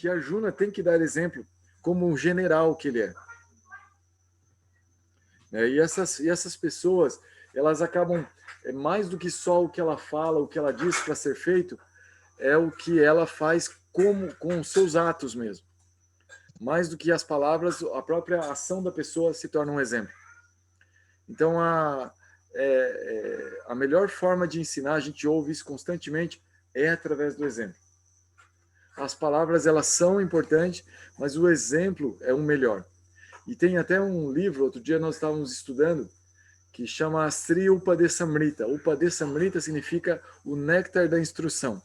que Arjuna tem que dar exemplo como um general que ele é. E essas pessoas, elas acabam, mais do que só o que ela fala, o que ela diz para ser feito, é o que ela faz com os seus atos mesmo. Mais do que as palavras, a própria ação da pessoa se torna um exemplo. Então, a melhor forma de ensinar, a gente ouve isso constantemente, é através do exemplo. As palavras, elas são importantes, mas o exemplo é o melhor. E tem até um livro, outro dia nós estávamos estudando, que chama Sri Upadesamrita. Upadesamrita significa o néctar da instrução.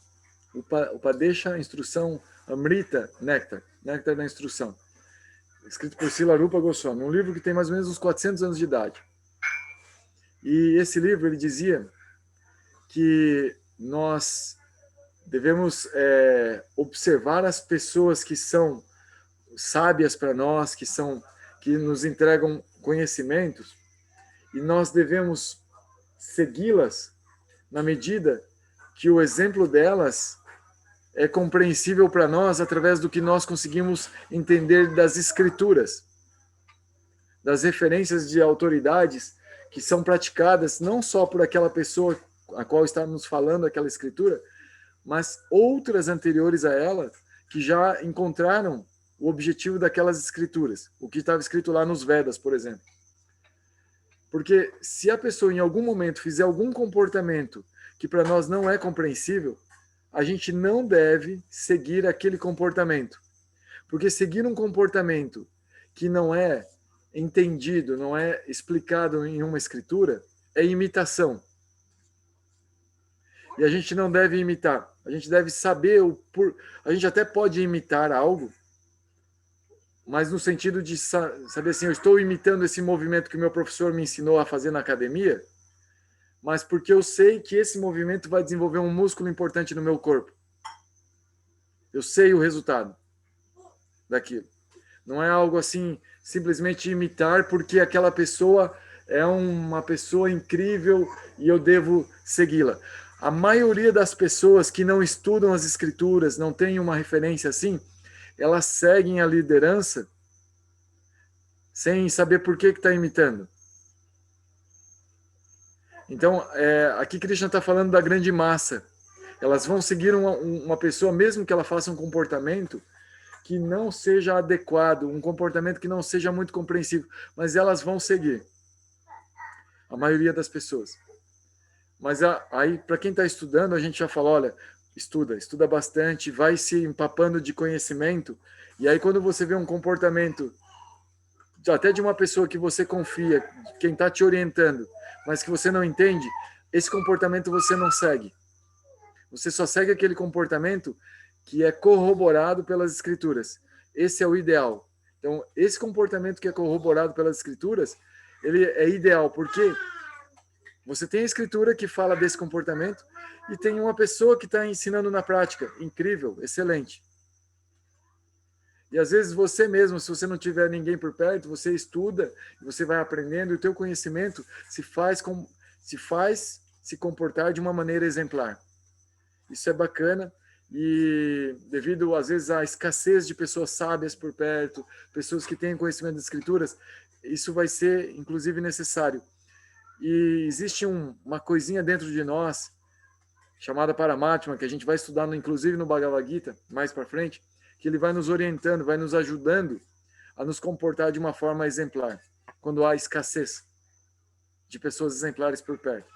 Upadesha, instrução, Amrita, néctar da instrução. Escrito por Srila Rupa Goswami, um livro que tem mais ou menos uns 400 anos de idade. E esse livro, ele dizia que nós devemos observar as pessoas que são sábias para nós, que nos entregam conhecimentos, e nós devemos segui-las na medida que o exemplo delas é compreensível para nós através do que nós conseguimos entender das escrituras, das referências de autoridades que são praticadas não só por aquela pessoa a qual está nos falando aquela escritura, mas outras anteriores a ela que já encontraram o objetivo daquelas escrituras, o que estava escrito lá nos Vedas, por exemplo. Porque se a pessoa em algum momento fizer algum comportamento que para nós não é compreensível, a gente não deve seguir aquele comportamento. Porque seguir um comportamento que não é entendido, não é explicado em uma escritura, é imitação. E a gente não deve imitar. A gente deve saber a gente até pode imitar algo, mas no sentido de saber assim, eu estou imitando esse movimento que o meu professor me ensinou a fazer na academia, mas porque eu sei que esse movimento vai desenvolver um músculo importante no meu corpo. Eu sei o resultado daquilo. Não é algo assim, simplesmente imitar porque aquela pessoa é uma pessoa incrível e eu devo segui-la. A maioria das pessoas que não estudam as escrituras, não tem uma referência assim, elas seguem a liderança sem saber por que está imitando. Então, aqui Krishna está falando da grande massa. Elas vão seguir uma pessoa, mesmo que ela faça um comportamento que não seja adequado, um comportamento que não seja muito compreensível, mas elas vão seguir. A maioria das pessoas. Mas aí, para quem está estudando, a gente já fala, olha, estuda bastante, vai se empapando de conhecimento, e aí quando você vê um comportamento, até de uma pessoa que você confia, quem está te orientando, mas que você não entende, esse comportamento você não segue. Você só segue aquele comportamento que é corroborado pelas escrituras. Esse é o ideal. Então, esse comportamento que é corroborado pelas escrituras, ele é ideal, porque você tem a escritura que fala desse comportamento e tem uma pessoa que está ensinando na prática. Incrível, excelente. E às vezes você mesmo, se você não tiver ninguém por perto, você estuda, você vai aprendendo e o teu conhecimento se faz se comportar de uma maneira exemplar. Isso é bacana e devido às vezes à escassez de pessoas sábias por perto, pessoas que têm conhecimento das escrituras, isso vai ser inclusive necessário. E existe uma coisinha dentro de nós, chamada Paramatma, que a gente vai estudar, inclusive no Bhagavad Gita, mais para frente, que ele vai nos orientando, vai nos ajudando a nos comportar de uma forma exemplar, quando há escassez de pessoas exemplares por perto.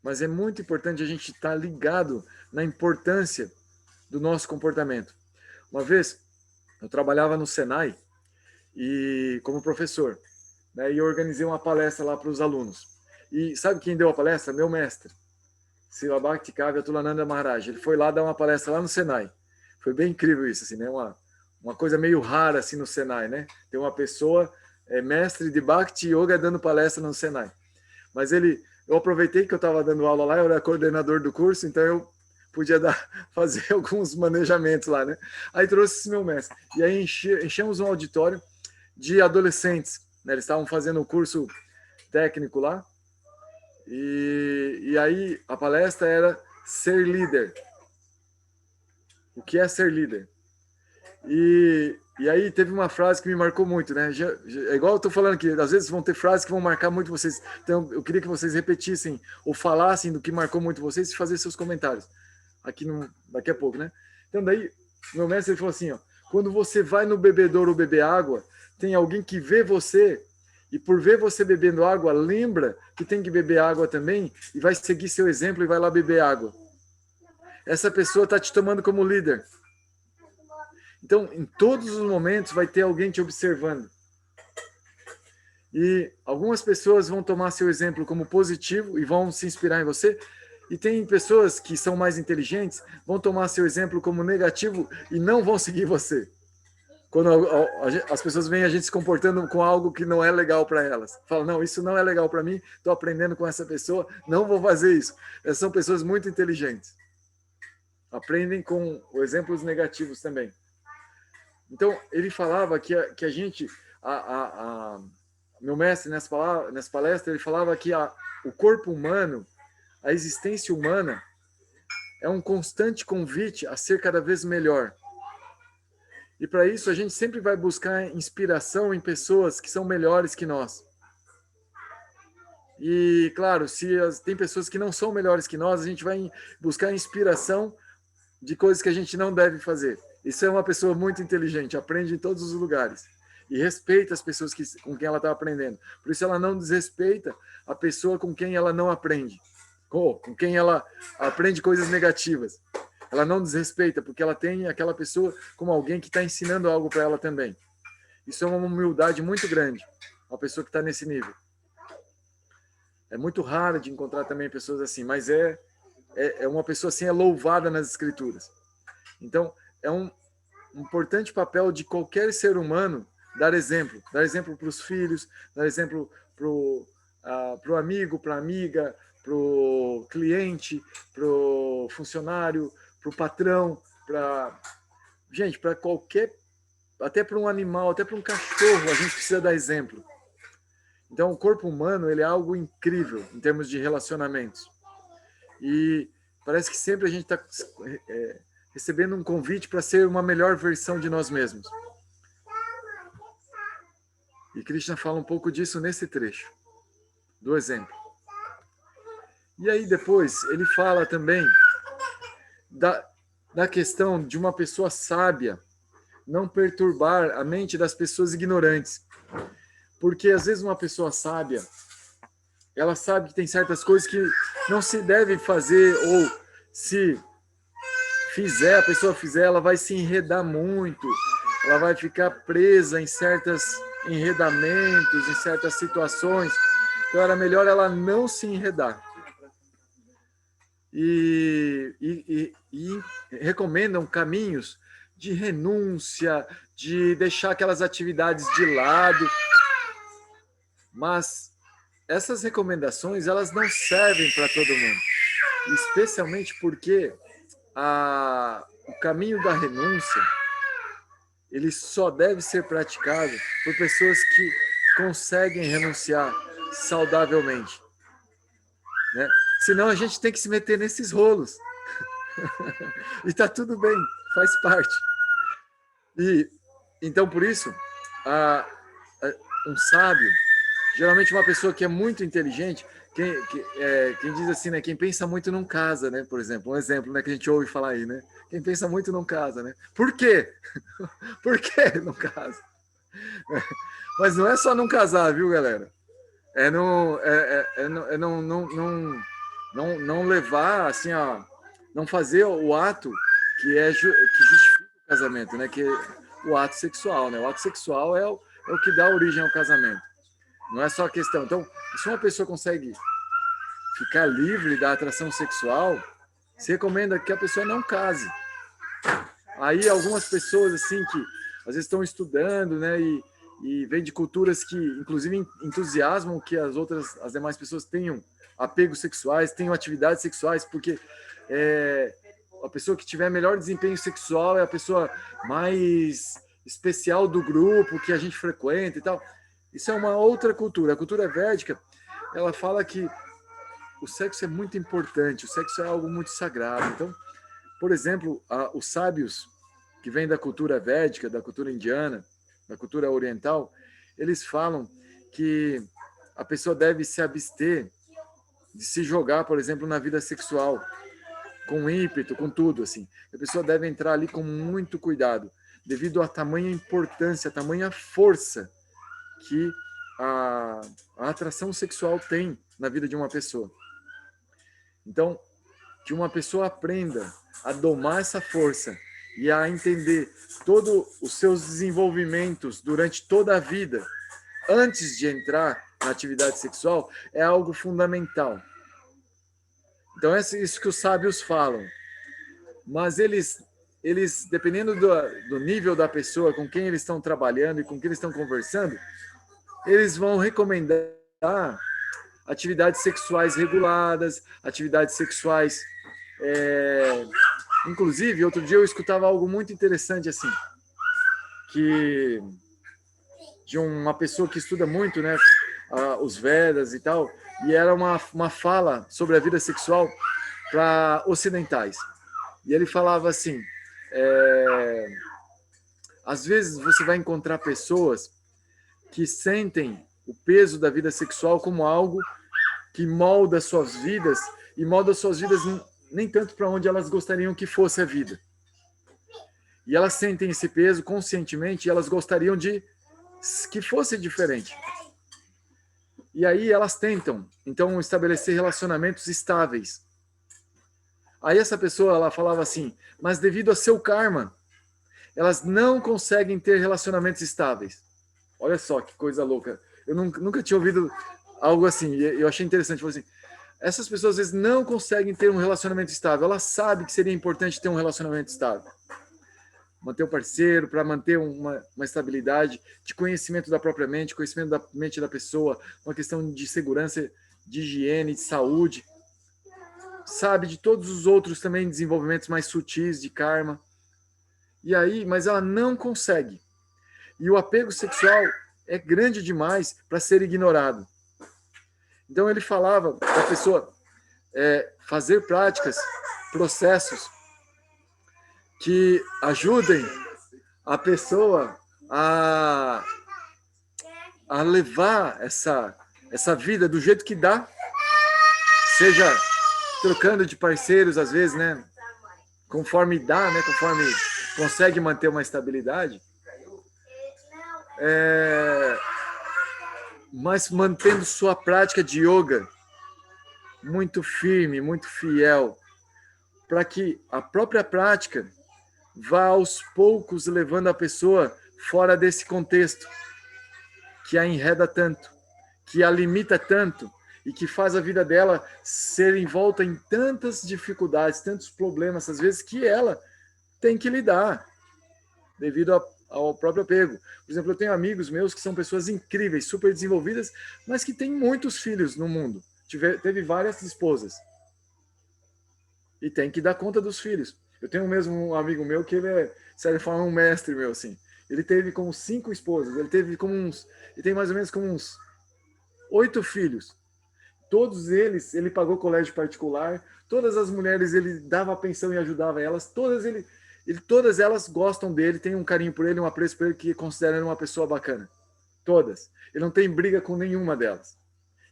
Mas é muito importante a gente estar ligado na importância do nosso comportamento. Uma vez, eu trabalhava no Senai, e como professor, né, e eu organizei uma palestra lá para os alunos. E sabe quem deu a palestra? Meu mestre, Srila Bhakti Kavya Tulananda Maharaj. Ele foi lá dar uma palestra lá no Senai. Foi bem incrível isso, assim, né? Uma coisa meio rara assim no Senai, né? Ter uma pessoa mestre de Bhakti Yoga dando palestra no Senai. Mas eu aproveitei que eu estava dando aula lá, eu era coordenador do curso, então eu podia fazer alguns manejamentos lá, né? Aí trouxe esse meu mestre. E aí enchemos um auditório de adolescentes, né? Eles estavam fazendo o curso técnico lá. E aí a palestra era ser líder. O que é ser líder? E aí teve uma frase que me marcou muito, né? É igual eu estou falando aqui, às vezes vão ter frases que vão marcar muito vocês. Então eu queria que vocês repetissem ou falassem do que marcou muito vocês e fazer seus comentários aqui daqui a pouco, né? Então daí meu mestre ele falou assim, ó, quando você vai no bebedouro beber água, tem alguém que vê você e por ver você bebendo água, lembra que tem que beber água também e vai seguir seu exemplo e vai lá beber água. Essa pessoa está te tomando como líder. Então, em todos os momentos vai ter alguém te observando. E algumas pessoas vão tomar seu exemplo como positivo e vão se inspirar em você. E tem pessoas que são mais inteligentes, vão tomar seu exemplo como negativo e não vão seguir você. Quando as pessoas veem a gente se comportando com algo que não é legal para elas. Falam, não, isso não é legal para mim, estou aprendendo com essa pessoa, não vou fazer isso. Essas são pessoas muito inteligentes. Aprendem com exemplos negativos também. Então, ele falava que a gente, meu mestre nessa palestra, ele falava que o corpo humano, a existência humana, é um constante convite a ser cada vez melhor. E para isso a gente sempre vai buscar inspiração em pessoas que são melhores que nós. E, claro, se tem pessoas que não são melhores que nós, a gente vai buscar inspiração de coisas que a gente não deve fazer. Isso é uma pessoa muito inteligente, aprende em todos os lugares. E respeita as pessoas com quem ela está aprendendo. Por isso ela não desrespeita a pessoa com quem ela não aprende. Com quem ela aprende coisas negativas. Ela não desrespeita, porque ela tem aquela pessoa como alguém que está ensinando algo para ela também. Isso é uma humildade muito grande, uma pessoa que está nesse nível. É muito raro de encontrar também pessoas assim, mas é uma pessoa assim, é louvada nas escrituras. Então, é um importante papel de qualquer ser humano dar exemplo para os filhos, dar exemplo para o amigo, para a amiga, para o cliente, para o funcionário, para o patrão, para qualquer, até para um animal, até para um cachorro, a gente precisa dar exemplo. Então, o corpo humano ele é algo incrível em termos de relacionamentos. E parece que sempre a gente está recebendo um convite para ser uma melhor versão de nós mesmos. E Krishna fala um pouco disso nesse trecho, do exemplo. E aí depois ele fala também da questão de uma pessoa sábia não perturbar a mente das pessoas ignorantes. Porque às vezes uma pessoa sábia, ela sabe que tem certas coisas que não se deve fazer, ou se a pessoa fizer, ela vai se enredar muito, ela vai ficar presa em certos enredamentos, em certas situações. Então era melhor ela não se enredar. E recomendam caminhos de renúncia, de deixar aquelas atividades de lado. Mas essas recomendações, elas não servem para todo mundo. Especialmente porque o caminho da renúncia, ele só deve ser praticado por pessoas que conseguem renunciar saudavelmente. Né? Senão a gente tem que se meter nesses rolos. E está tudo bem, faz parte. E então, por isso, um sábio, geralmente uma pessoa que é muito inteligente, quem diz assim, né? Quem pensa muito não casa, né? Por exemplo, um exemplo, né, que a gente ouve falar aí, né? Quem pensa muito não casa, né? Por quê? Por que não casa? Mas não é só não casar, viu, galera? É não levar, assim, não fazer o ato que justifica o casamento, né? Que é o ato sexual, né? O ato sexual é o que dá origem ao casamento. Não é só a questão. Então, se uma pessoa consegue ficar livre da atração sexual, se recomenda que a pessoa não case. Aí algumas pessoas assim que às vezes estão estudando, né, e vêm de culturas que inclusive entusiasmam que as demais pessoas tenham apegos sexuais, tenham atividades sexuais, porque a pessoa que tiver melhor desempenho sexual é a pessoa mais especial do grupo que a gente frequenta e tal. Isso é uma outra cultura. A cultura védica, ela fala que o sexo é muito importante, o sexo é algo muito sagrado. Então, Por exemplo, os sábios que vêm da cultura védica, da cultura indiana, da cultura oriental, eles falam que a pessoa deve se abster de se jogar, por exemplo, na vida sexual, com ímpeto, com tudo, assim. A pessoa deve entrar ali com muito cuidado, devido à tamanha importância, à tamanha força que a atração sexual tem na vida de uma pessoa. Então, que uma pessoa aprenda a domar essa força e a entender todos os seus desenvolvimentos durante toda a vida, antes de entrar na atividade sexual, é algo fundamental. Então, é isso que os sábios falam. Mas eles dependendo do nível da pessoa com quem eles estão trabalhando e com quem eles estão conversando, eles vão recomendar atividades sexuais reguladas, atividades sexuais... Inclusive, outro dia eu escutava algo muito interessante, assim, que de uma pessoa que estuda muito, né, os Vedas e tal, e era uma fala sobre a vida sexual para ocidentais. E ele falava assim, às vezes você vai encontrar pessoas que sentem o peso da vida sexual como algo que molda suas vidas, e molda suas vidas nem tanto para onde elas gostariam que fosse a vida. E elas sentem esse peso conscientemente e elas gostariam de que fosse diferente. E aí elas tentam, então, estabelecer relacionamentos estáveis. Aí essa pessoa, ela falava assim, mas devido a seu karma, elas não conseguem ter relacionamentos estáveis. Olha só que coisa louca. Eu nunca tinha ouvido algo assim, e eu achei interessante. Falei assim, essas pessoas às vezes não conseguem ter um relacionamento estável. Elas sabem que seria importante ter um relacionamento estável. Manter um parceiro, para manter uma estabilidade de conhecimento da própria mente, conhecimento da mente da pessoa, uma questão de segurança, de higiene, de saúde. Sabe de todos os outros também desenvolvimentos mais sutis de karma. E aí, mas ela não consegue. E o apego sexual é grande demais para ser ignorado. Então ele falava da pessoa fazer práticas, processos que ajudem a pessoa a levar essa vida do jeito que dá, seja trocando de parceiros às vezes, né? Conforme dá, né? Conforme consegue manter uma estabilidade, mas mantendo sua prática de yoga muito firme, muito fiel, para que a própria prática vá aos poucos levando a pessoa fora desse contexto que a enreda tanto, que a limita tanto e que faz a vida dela ser envolta em tantas dificuldades, tantos problemas, às vezes, que ela tem que lidar devido ao próprio apego. Por exemplo, eu tenho amigos meus que são pessoas incríveis, super desenvolvidas, mas que têm muitos filhos no mundo. Teve várias esposas. E tem que dar conta dos filhos. Eu tenho mesmo um amigo meu que ele é, sério, fala um mestre meu, assim. Ele teve como 5 esposas, ele tem mais ou menos como uns 8 filhos. Todos eles, ele pagou colégio particular, todas as mulheres ele dava pensão e ajudava elas, todas elas gostam dele, têm um carinho por ele, um apreço por ele, que consideram ele uma pessoa bacana. Todas. Ele não tem briga com nenhuma delas.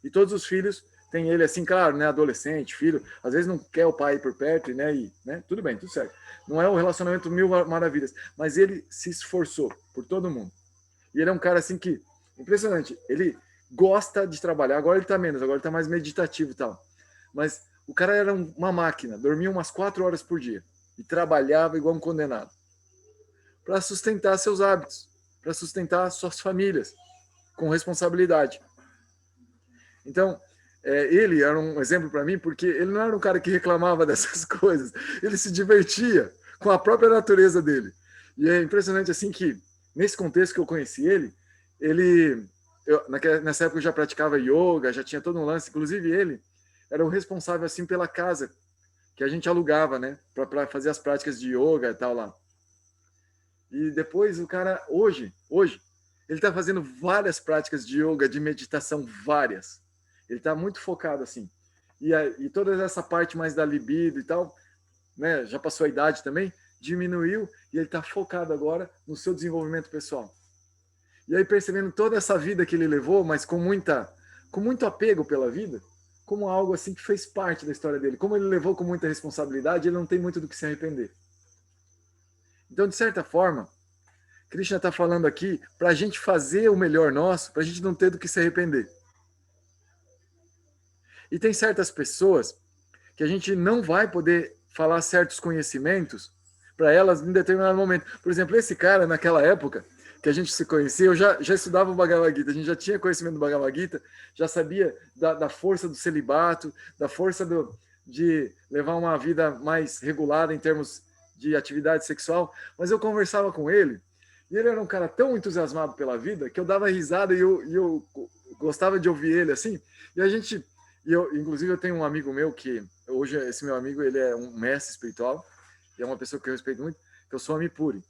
E todos os filhos têm ele assim, claro, né, adolescente, filho, às vezes não quer o pai por perto, né, tudo bem, tudo certo. Não é um relacionamento mil maravilhas, mas ele se esforçou por todo mundo. E ele é um cara assim que, impressionante, ele gosta de trabalhar, agora ele tá menos, agora ele tá mais meditativo e tal. Mas o cara era uma máquina, dormia umas 4 horas por dia e trabalhava igual um condenado para sustentar seus hábitos, para sustentar suas famílias com responsabilidade. Então, ele era um exemplo para mim, porque ele não era um cara que reclamava dessas coisas, ele se divertia com a própria natureza dele. E é impressionante assim que, nesse contexto que eu conheci nessa época eu já praticava yoga, já tinha todo um lance, inclusive ele era o responsável assim pela casa que a gente alugava, né, para fazer as práticas de yoga e tal lá. E depois o cara, hoje, ele está fazendo várias práticas de yoga, de meditação, várias. Ele está muito focado assim. E toda essa parte mais da libido e tal, né, já passou a idade também, diminuiu e ele está focado agora no seu desenvolvimento pessoal. E aí percebendo toda essa vida que ele levou, mas com muito apego pela vida, como algo assim que fez parte da história dele. Como ele levou com muita responsabilidade, ele não tem muito do que se arrepender. Então, de certa forma, Krishna está falando aqui para a gente fazer o melhor nosso, para a gente não ter do que se arrepender. E tem certas pessoas que a gente não vai poder falar certos conhecimentos para elas em determinado momento. Por exemplo, esse cara, naquela época que a gente se conhecia, eu já estudava o Bhagavad Gita, a gente já tinha conhecimento do Bhagavad Gita, já sabia da força do celibato, da força de levar uma vida mais regulada em termos de atividade sexual, mas eu conversava com ele, e ele era um cara tão entusiasmado pela vida que eu dava risada e eu gostava de ouvir ele assim, e a gente... inclusive, eu tenho um amigo meu que, hoje, esse meu amigo, ele é um mestre espiritual, e é uma pessoa que eu respeito muito, que é o Swami Puri.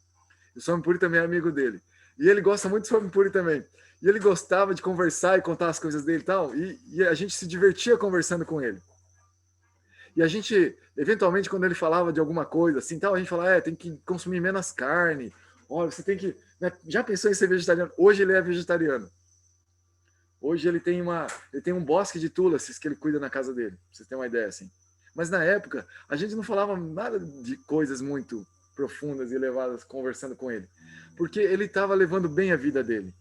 E o Swami Puri também é amigo dele. E ele gosta muito do Swami Puri também. E ele gostava de conversar e contar as coisas dele e tal, e a gente se divertia conversando com ele. E a gente, eventualmente, quando ele falava de alguma coisa assim, tal, a gente falava, tem que consumir menos carne, olha, você tem que... Né? Já pensou em ser vegetariano? Hoje ele é vegetariano. Hoje ele tem um bosque de tulasis que ele cuida na casa dele, pra vocês terem uma ideia assim. Mas na época, a gente não falava nada de coisas muito profundas e elevadas conversando com ele. Porque ele estava levando bem a vida dele,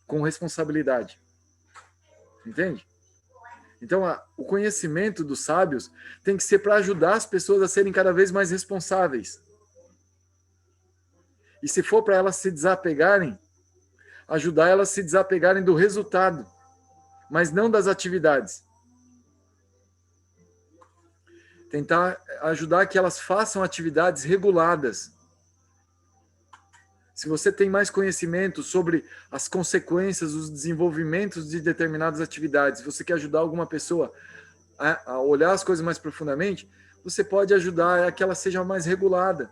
com responsabilidade. Entende? Então, o conhecimento dos sábios tem que ser para ajudar as pessoas a serem cada vez mais responsáveis. E se for para elas se desapegarem, ajudar elas a se desapegarem do resultado, mas não das atividades. Tentar ajudar que elas façam atividades reguladas. Se você tem mais conhecimento sobre as consequências, os desenvolvimentos de determinadas atividades, você quer ajudar alguma pessoa a olhar as coisas mais profundamente, você pode ajudar a que ela seja mais regulada.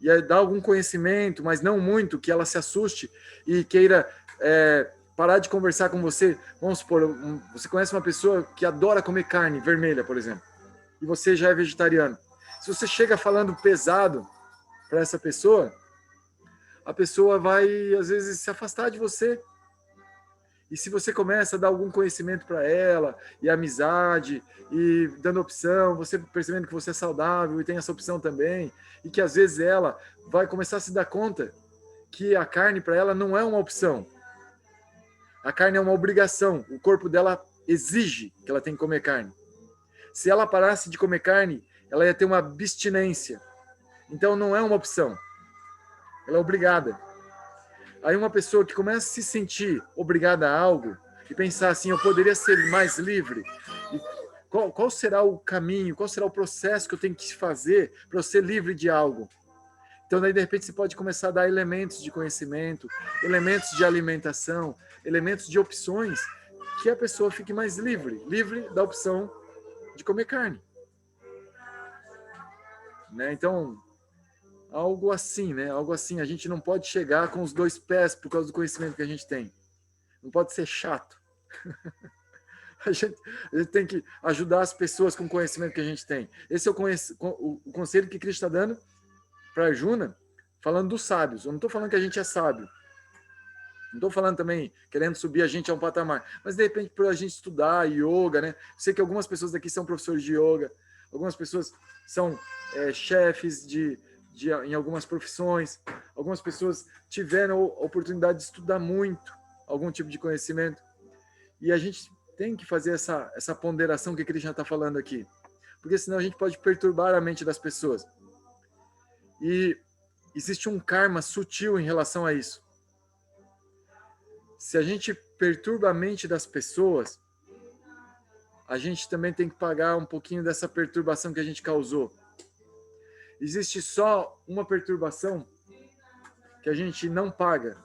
E aí dar algum conhecimento, mas não muito, que ela se assuste e queira parar de conversar com você. Vamos supor, você conhece uma pessoa que adora comer carne vermelha, por exemplo, e você já é vegetariano. Se você chega falando pesado para essa pessoa, a pessoa vai, às vezes, se afastar de você. E se você começa a dar algum conhecimento para ela, e amizade, e dando opção, você percebendo que você é saudável e tem essa opção também, e que às vezes ela vai começar a se dar conta que a carne para ela não é uma opção. A carne é uma obrigação. O corpo dela exige que ela tenha que comer carne. Se ela parasse de comer carne, ela ia ter uma abstinência. Então não é uma opção. Ela é obrigada. Aí uma pessoa que começa a se sentir obrigada a algo e pensar assim, eu poderia ser mais livre. E qual será o caminho, qual será o processo que eu tenho que fazer para eu ser livre de algo? Então, daí, de repente, você pode começar a dar elementos de conhecimento, elementos de alimentação, elementos de opções, que a pessoa fique mais livre da opção de comer carne. Né? Então, algo assim, né? Algo assim. A gente não pode chegar com os dois pés por causa do conhecimento que a gente tem. Não pode ser chato. A gente tem que ajudar as pessoas com o conhecimento que a gente tem. Esse é o conselho que Cristo está dando para Arjuna, falando dos sábios. Eu não estou falando que a gente é sábio. Não estou falando também querendo subir a gente a um patamar. Mas, de repente, para a gente estudar yoga, né? Sei que algumas pessoas daqui são professores de yoga, algumas pessoas são chefes em algumas profissões, algumas pessoas tiveram a oportunidade de estudar muito algum tipo de conhecimento. E a gente tem que fazer essa ponderação que Krishna está falando aqui. Porque senão a gente pode perturbar a mente das pessoas. E existe um karma sutil em relação a isso. Se a gente perturba a mente das pessoas, a gente também tem que pagar um pouquinho dessa perturbação que a gente causou. Existe só uma perturbação que a gente não paga,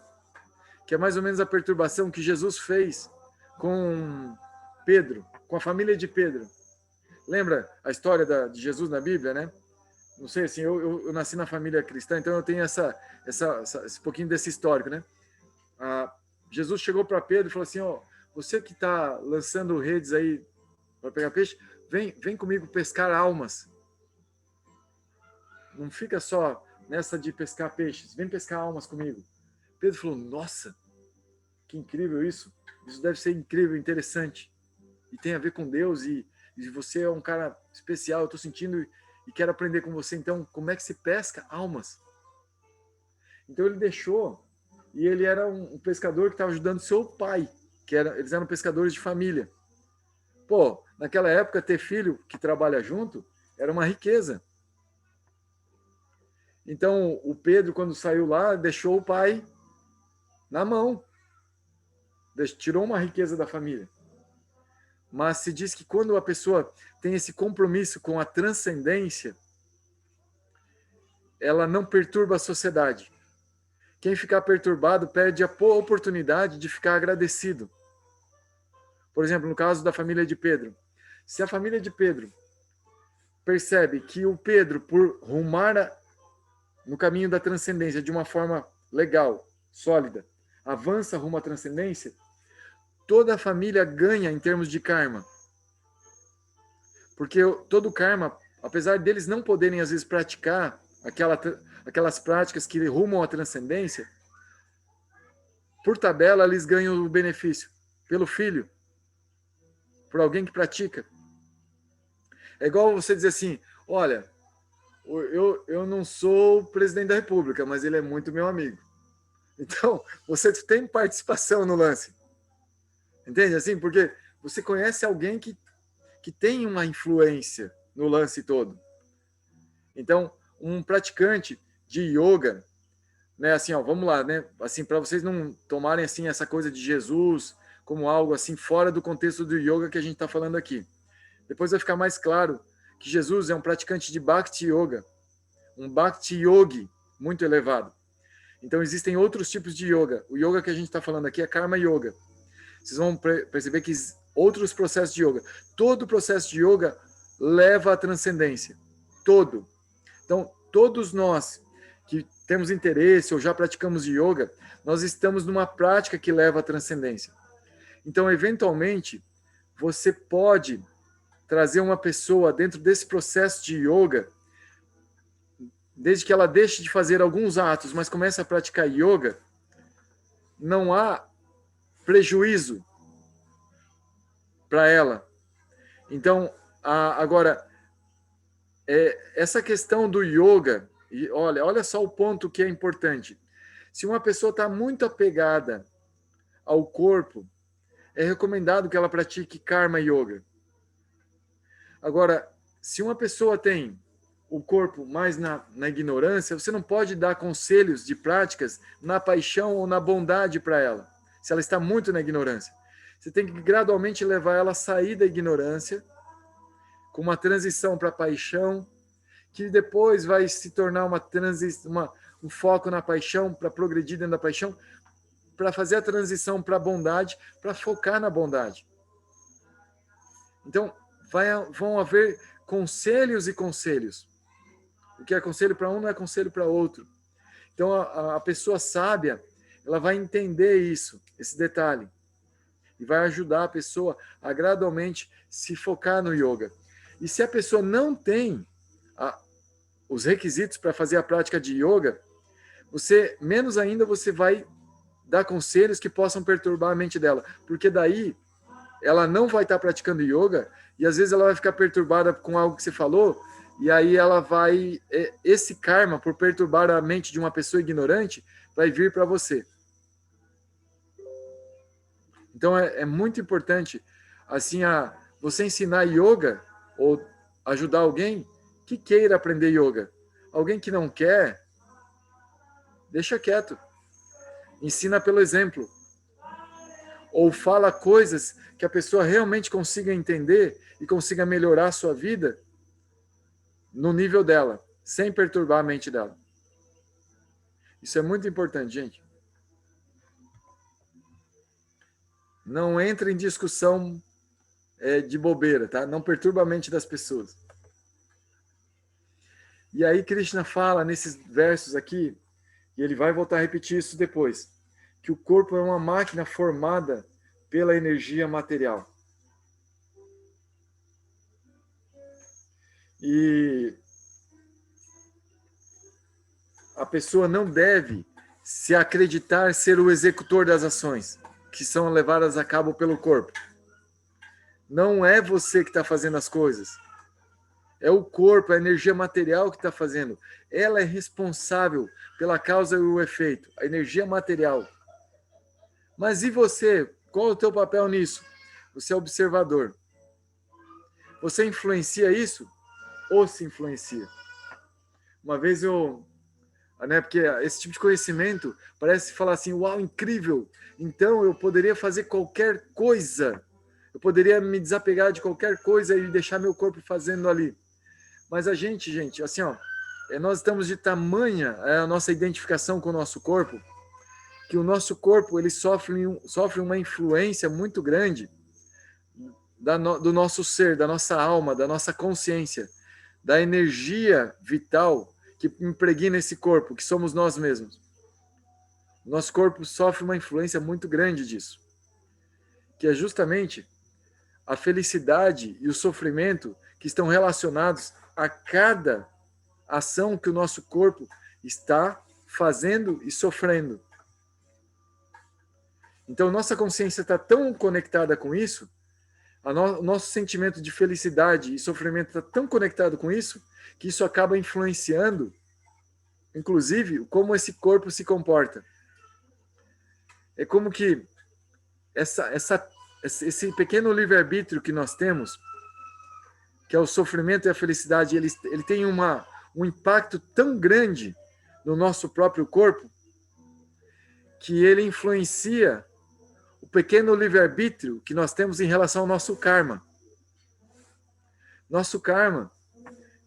que é mais ou menos a perturbação que Jesus fez com Pedro, com a família de Pedro. Lembra a história de Jesus na Bíblia, né? Não sei, assim, eu nasci na família cristã, então eu tenho esse pouquinho desse histórico, né? Jesus chegou para Pedro e falou assim, você que está lançando redes aí para pegar peixe, vem comigo pescar almas. não fica só nessa de pescar peixes, vem pescar almas comigo. Pedro falou, nossa, que incrível isso. Isso deve ser incrível, interessante. E tem a ver com Deus e você é um cara especial, eu estou sentindo e quero aprender com você. Então, como é que se pesca almas? Então ele deixou, e ele era um pescador que estava ajudando seu pai, eles eram pescadores de família. Pô, naquela época, ter filho que trabalha junto era uma riqueza. Então, o Pedro, quando saiu lá, deixou o pai na mão. Tirou uma riqueza da família. Mas se diz que quando a pessoa tem esse compromisso com a transcendência, ela não perturba a sociedade. Quem ficar perturbado perde a oportunidade de ficar agradecido. Por exemplo, no caso da família de Pedro. Se a família de Pedro percebe que o Pedro, por rumar no caminho da transcendência de uma forma legal, sólida, avança rumo à transcendência, toda a família ganha em termos de karma. Porque todo karma, apesar deles não poderem às vezes praticar aquelas práticas que rumam à transcendência, por tabela eles ganham o benefício pelo filho, por alguém que pratica. É igual você dizer assim, olha, eu não sou o presidente da República, mas ele é muito meu amigo. Então, você tem participação no lance. Entende assim? Porque você conhece alguém que tem uma influência no lance todo. Então, um praticante de yoga, né, assim, ó, vamos lá, né, assim, para vocês não tomarem assim essa coisa de Jesus como algo assim fora do contexto do yoga que a gente está falando aqui. Depois vai ficar mais claro que Jesus é um praticante de Bhakti Yoga, um Bhakti Yogi muito elevado. Então existem outros tipos de yoga. O yoga que a gente está falando aqui é Karma Yoga. Vocês vão perceber que outros processos de yoga. Todo processo de yoga leva à transcendência. Todo. Então, todos nós que temos interesse ou já praticamos yoga, nós estamos numa prática que leva à transcendência. Então, eventualmente, você pode trazer uma pessoa dentro desse processo de yoga, desde que ela deixe de fazer alguns atos, mas comece a praticar yoga, não há prejuízo para ela. Então, agora, essa questão do yoga, e olha só o ponto que é importante. Se uma pessoa está muito apegada ao corpo, é recomendado que ela pratique Karma Yoga. Agora, se uma pessoa tem o corpo mais na ignorância, você não pode dar conselhos de práticas na paixão ou na bondade para ela, se ela está muito na ignorância. Você tem que gradualmente levar ela a sair da ignorância, com uma transição para a paixão, que depois vai se tornar um foco na paixão, para progredir dentro da paixão, para fazer a transição para a bondade, para focar na bondade. Então, vão haver conselhos e conselhos. O que é conselho para um não é conselho para outro. Então, a pessoa sábia, ela vai entender isso, esse detalhe, e vai ajudar a pessoa a gradualmente se focar no yoga. E se a pessoa não tem os requisitos para fazer a prática de yoga, menos ainda você vai dar conselhos que possam perturbar a mente dela, porque daí ela não vai estar praticando yoga e às vezes ela vai ficar perturbada com algo que você falou e aí ela vai, esse karma por perturbar a mente de uma pessoa ignorante vai vir para você. Então é muito importante assim você ensinar yoga ou ajudar alguém que queira aprender yoga. Alguém que não quer, deixa quieto. Ensina pelo exemplo. Ou fala coisas que a pessoa realmente consiga entender e consiga melhorar a sua vida no nível dela, sem perturbar a mente dela. Isso é muito importante, gente. Não entre em discussão de bobeira, tá? Não perturba a mente das pessoas. E aí Krishna fala nesses versos aqui, e ele vai voltar a repetir isso depois, que o corpo é uma máquina formada pela energia material. E a pessoa não deve se acreditar ser o executor das ações que são levadas a cabo pelo corpo. Não é você que está fazendo as coisas. É o corpo, a energia material que está fazendo. Ela é responsável pela causa e o efeito, a energia material. Mas e você? Qual é o teu papel nisso? Você é observador. Você influencia isso ou se influencia? Uma vez porque esse tipo de conhecimento parece falar assim, uau, incrível, então eu poderia fazer qualquer coisa, eu poderia me desapegar de qualquer coisa e deixar meu corpo fazendo ali. Mas a gente, assim, nós estamos de tamanha a nossa identificação com o nosso corpo, que o nosso corpo ele sofre uma influência muito grande do nosso ser, da nossa alma, da nossa consciência, da energia vital que impregna esse corpo, que somos nós mesmos. Nosso corpo sofre uma influência muito grande disso, que é justamente a felicidade e o sofrimento que estão relacionados a cada ação que o nosso corpo está fazendo e sofrendo. Então, nossa consciência está tão conectada com isso, o nosso sentimento de felicidade e sofrimento está tão conectado com isso, que isso acaba influenciando, inclusive, como esse corpo se comporta. É como que esse pequeno livre-arbítrio que nós temos, que é o sofrimento e a felicidade, ele tem um impacto tão grande no nosso próprio corpo, que ele influencia o pequeno livre-arbítrio que nós temos em relação ao nosso karma. Nosso karma,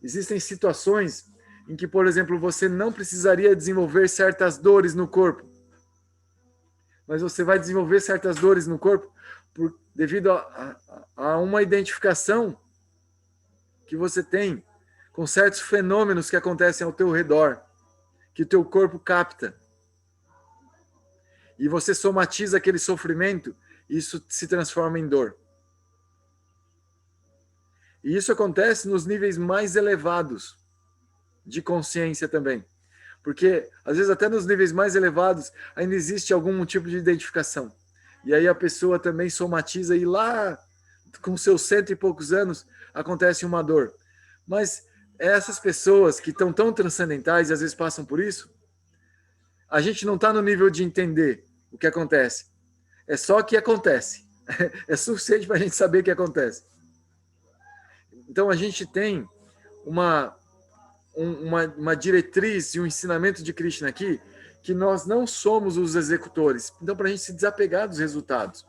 existem situações em que, por exemplo, você não precisaria desenvolver certas dores no corpo, mas você vai desenvolver certas dores no corpo devido a uma identificação que você tem com certos fenômenos que acontecem ao teu redor, que o teu corpo capta. E você somatiza aquele sofrimento, e isso se transforma em dor. E isso acontece nos níveis mais elevados de consciência também. Porque, às vezes, até nos níveis mais elevados, ainda existe algum tipo de identificação. E aí a pessoa também somatiza, e lá, com seus 100 e poucos anos, acontece uma dor. Mas essas pessoas que estão tão transcendentais e às vezes passam por isso, a gente não está no nível de entender o que acontece. É só que acontece. É suficiente para a gente saber o que acontece. Então a gente tem uma diretriz e um ensinamento de Krishna aqui, que nós não somos os executores. Então, para a gente se desapegar dos resultados.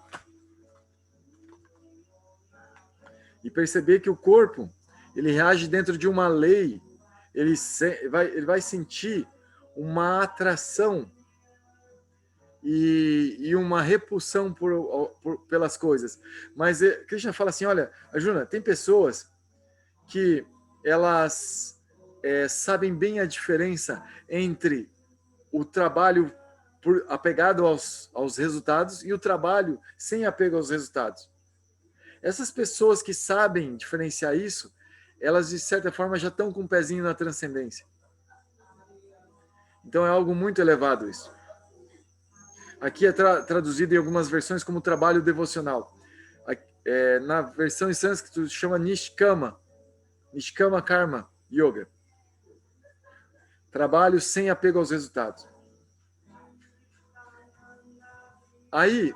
E perceber que o corpo, ele reage dentro de uma lei, ele vai sentir uma atração e uma repulsão pelas coisas. Mas Krishna fala assim, olha, Arjuna, tem pessoas que elas sabem bem a diferença entre o trabalho apegado aos resultados e o trabalho sem apego aos resultados. Essas pessoas que sabem diferenciar isso, elas de certa forma já estão com um pezinho na transcendência. Então é algo muito elevado isso. Aqui é traduzido em algumas versões como trabalho devocional. Na versão em sânscrito chama Nishkama Karma Yoga. Trabalho sem apego aos resultados. Aí,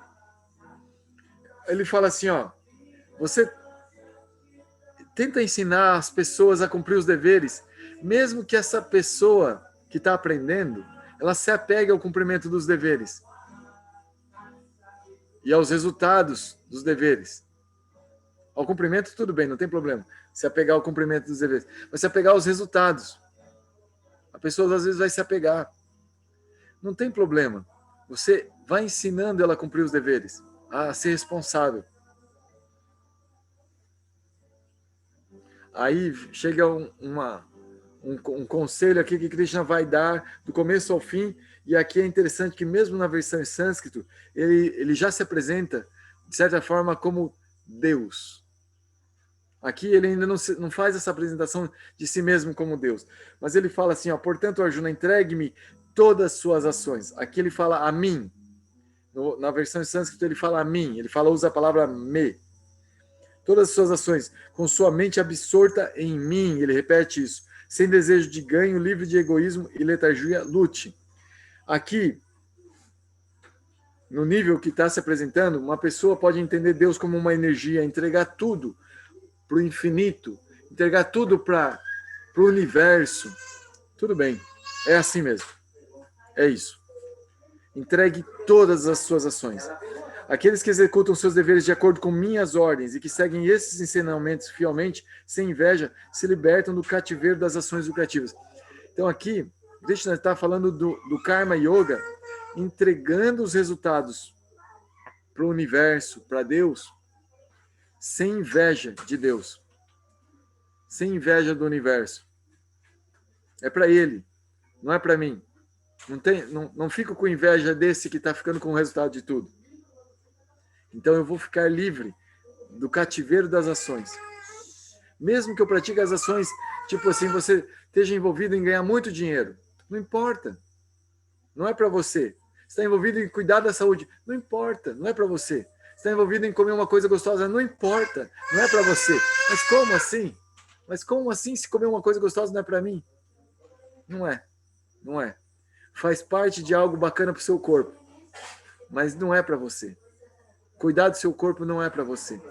ele fala assim, você tenta ensinar as pessoas a cumprir os deveres, mesmo que essa pessoa que está aprendendo, ela se apegue ao cumprimento dos deveres e aos resultados dos deveres. Ao cumprimento, tudo bem, não tem problema. Se apegar ao cumprimento dos deveres. Mas se apegar aos resultados. A pessoa às vezes vai se apegar. Não tem problema. Você vai ensinando ela a cumprir os deveres, a ser responsável. Aí chega um conselho aqui que Krishna vai dar do começo ao fim, e aqui é interessante que mesmo na versão em sânscrito, ele já se apresenta, de certa forma, como Deus. Aqui ele ainda não faz essa apresentação de si mesmo como Deus. Mas ele fala assim, ó, portanto, Arjuna, entregue-me todas as suas ações. Aqui ele fala a mim. Na versão em sânscrito ele fala a mim. Ele usa a palavra me. Todas as suas ações, com sua mente absorta em mim. Ele repete isso. Sem desejo de ganho, livre de egoísmo e letargia, lute. Aqui, no nível que está se apresentando, uma pessoa pode entender Deus como uma energia, entregar tudo para o infinito, entregar tudo para o universo. Tudo bem, é assim mesmo. É isso. Entregue todas as suas ações. Aqueles que executam seus deveres de acordo com minhas ordens e que seguem esses ensinamentos fielmente, sem inveja, se libertam do cativeiro das ações lucrativas. Então aqui, Krishna está falando do Karma Yoga, entregando os resultados para o universo, para Deus, sem inveja de Deus, sem inveja do universo. É para ele, não é para mim. Não fico com inveja desse que está ficando com o resultado de tudo. Então eu vou ficar livre do cativeiro das ações. Mesmo que eu pratique as ações, tipo assim, você esteja envolvido em ganhar muito dinheiro, não importa. Não é para você. Está envolvido em cuidar da saúde, não importa, não é para você. Está envolvido em comer uma coisa gostosa, não importa, não é para você. Mas como assim? Mas como assim se comer uma coisa gostosa não é para mim? Não é, não é. Faz parte de algo bacana para o seu corpo, mas não é para você. Cuidar do seu corpo não é para você.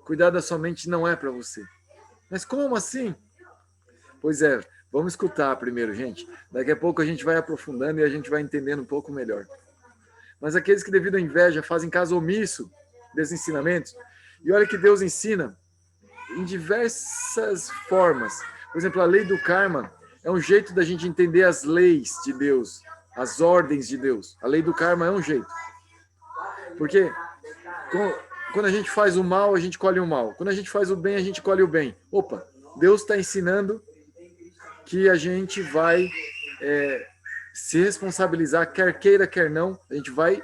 Cuidar da sua mente não é para você. Mas como assim? Pois é, vamos escutar primeiro, gente. Daqui a pouco a gente vai aprofundando e a gente vai entendendo um pouco melhor. Mas aqueles que devido à inveja fazem caso omisso desses ensinamentos, e olha que Deus ensina em diversas formas. Por exemplo, a lei do karma é um jeito da gente entender as leis de Deus, as ordens de Deus. A lei do karma é um jeito. Porque quando a gente faz o mal, a gente colhe o mal. Quando a gente faz o bem, a gente colhe o bem. Opa, Deus está ensinando que a gente vai se responsabilizar, quer queira, quer não. A gente vai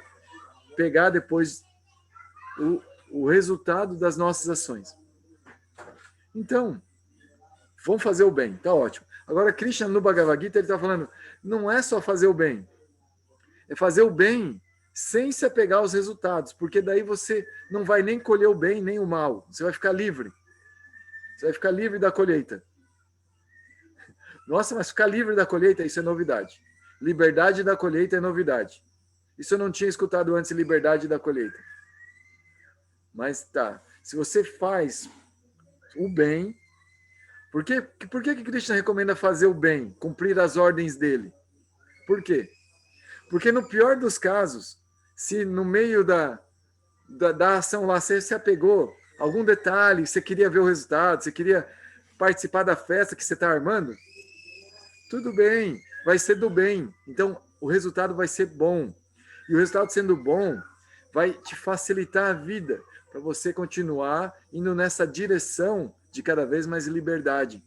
pegar depois o resultado das nossas ações. Então, vamos fazer o bem, tá ótimo. Agora, Krishna no Bhagavad Gita, ele está falando, não é só fazer o bem, é fazer o bem sem se apegar aos resultados, porque daí você não vai nem colher o bem nem o mal, você vai ficar livre. Você vai ficar livre da colheita. Nossa, mas ficar livre da colheita, isso é novidade. Liberdade da colheita é novidade. Isso eu não tinha escutado antes, liberdade da colheita. Mas tá, se você faz o bem, por que Krishna recomenda fazer o bem, cumprir as ordens dele? Por quê? Porque no pior dos casos, se no meio da ação lá você se apegou a algum detalhe, você queria ver o resultado, você queria participar da festa que você está armando, tudo bem, vai ser do bem. Então, o resultado vai ser bom. E o resultado sendo bom, vai te facilitar a vida para você continuar indo nessa direção de cada vez mais liberdade.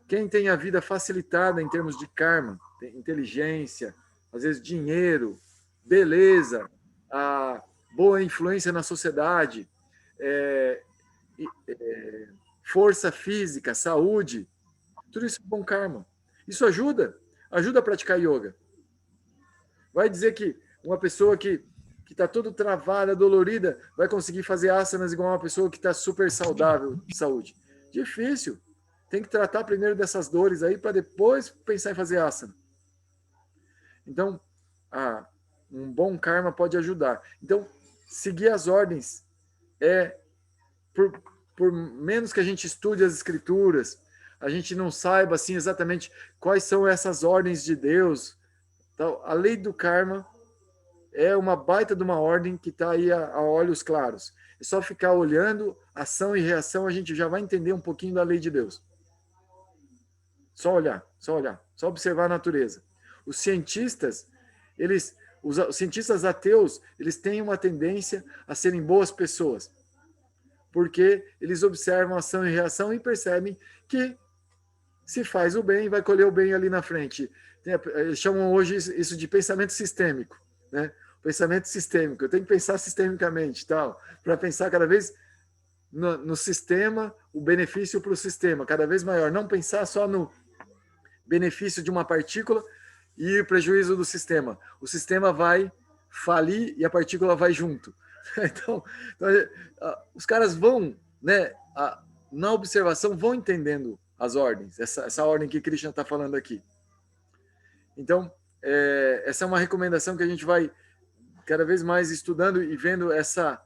Quem tem a vida facilitada em termos de karma, inteligência, às vezes dinheiro, beleza, a boa influência na sociedade, força física, saúde, tudo isso é bom karma. Isso ajuda a praticar yoga. Vai dizer que uma pessoa que está toda travada, dolorida, vai conseguir fazer asanas igual uma pessoa que está super saudável de saúde. Difícil. Tem que tratar primeiro dessas dores aí para depois pensar em fazer asana. Então, um bom karma pode ajudar. Então, seguir as ordens por menos que a gente estude as escrituras, a gente não saiba assim exatamente quais são essas ordens de Deus. Então, a lei do karma é uma baita de uma ordem que está aí a olhos claros. É só ficar olhando ação e reação, a gente já vai entender um pouquinho da lei de Deus. Só olhar, só observar a natureza. Os cientistas, os cientistas ateus, eles têm uma tendência a serem boas pessoas, porque eles observam ação e reação e percebem que se faz o bem, vai colher o bem ali na frente. Eles chamam hoje isso de pensamento sistêmico, né? Pensamento sistêmico. Eu tenho que pensar sistemicamente, tal, para pensar cada vez no sistema, o benefício para o sistema cada vez maior. Não pensar só no benefício de uma partícula e o prejuízo do sistema. O sistema vai falir e a partícula vai junto. Então os caras vão, né, na observação, vão entendendo as ordens, essa ordem que Krishna está falando aqui. Então, essa é uma recomendação que a gente vai cada vez mais estudando e vendo essa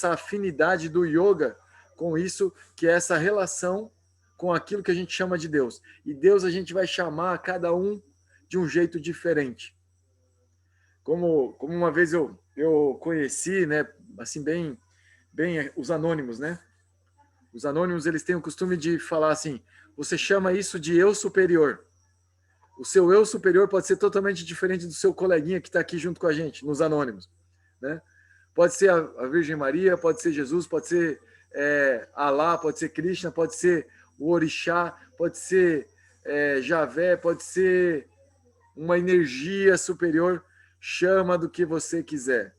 afinidade do yoga com isso, que é essa relação com aquilo que a gente chama de Deus. E Deus a gente vai chamar cada um de um jeito diferente. Como uma vez eu conheci, né, assim, bem os anônimos, né? Os anônimos, eles têm o costume de falar assim, você chama isso de eu superior. O seu eu superior pode ser totalmente diferente do seu coleguinha que está aqui junto com a gente, nos anônimos, né? Pode ser a Virgem Maria, pode ser Jesus, pode ser Alá, pode ser Krishna, pode ser o Orixá, pode ser Javé, pode ser uma energia superior, chama do que você quiser.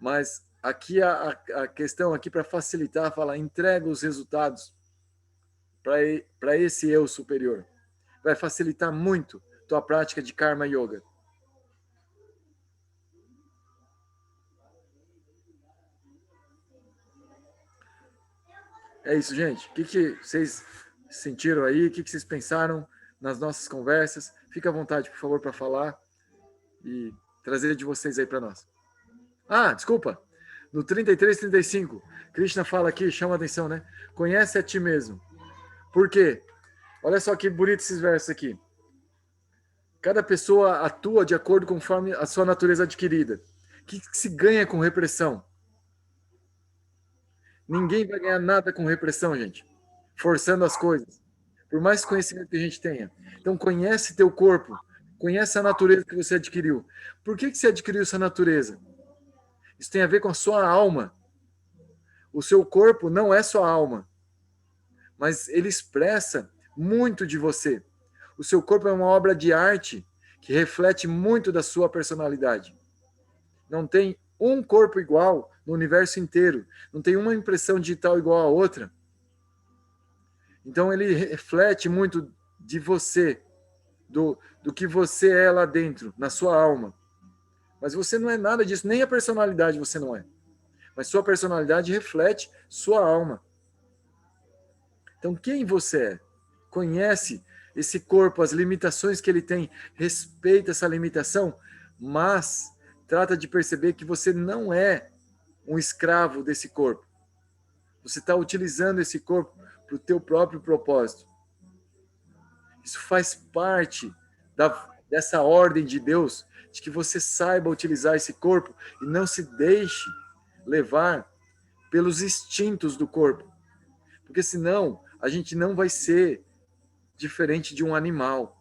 Mas aqui a questão aqui para facilitar, fala, entrega os resultados para esse eu superior. Vai facilitar muito tua prática de Karma Yoga. É isso, gente. O que vocês sentiram aí? O que vocês pensaram nas nossas conversas? Fica à vontade, por favor, para falar e trazer de vocês aí para nós. Ah, desculpa. No 33, 35, Krishna fala aqui, chama a atenção, né? Conhece a ti mesmo. Por quê? Olha só que bonito esses versos aqui. Cada pessoa atua de acordo conforme a sua natureza adquirida. O que se ganha com repressão? Ninguém vai ganhar nada com repressão, gente. Forçando as coisas. Por mais conhecimento que a gente tenha. Então, conhece teu corpo. Conhece a natureza que você adquiriu. Por que você adquiriu essa natureza? Isso tem a ver com a sua alma. O seu corpo não é sua alma. Mas ele expressa muito de você. O seu corpo é uma obra de arte que reflete muito da sua personalidade. Não tem um corpo igual no universo inteiro. Não tem uma impressão digital igual a outra. Então ele reflete muito de você, do que você é lá dentro, na sua alma. Mas você não é nada disso, nem a personalidade você não é. Mas sua personalidade reflete sua alma. Então quem você é? Conhece esse corpo, as limitações que ele tem, respeita essa limitação, mas trata de perceber que você não é um escravo desse corpo. Você está utilizando esse corpo para o teu próprio propósito. Isso faz parte dessa ordem de Deus, de que você saiba utilizar esse corpo e não se deixe levar pelos instintos do corpo. Porque senão a gente não vai ser diferente de um animal.